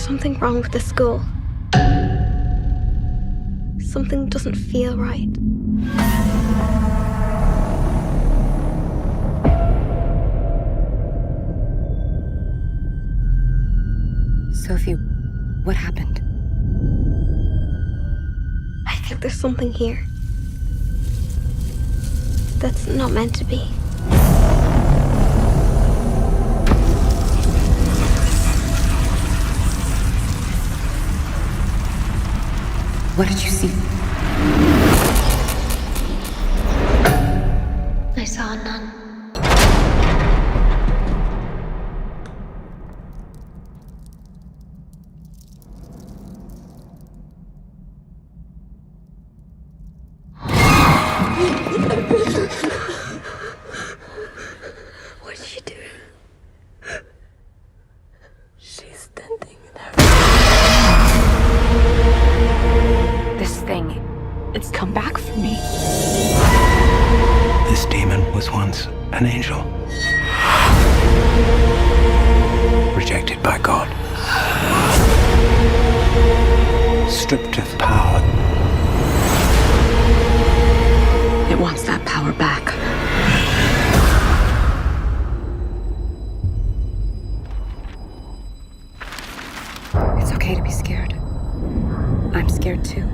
something wrong with the school. Something doesn't feel right. Sophie, what happened? I think there's something here that's not meant to be. What did you see? I saw a nun. What'd she do? She's standing there. This thing, it's come back for me. This demon was once an angel. Rejected by God. Stripped of power. It wants that power back. It's okay to be scared. I'm scared too.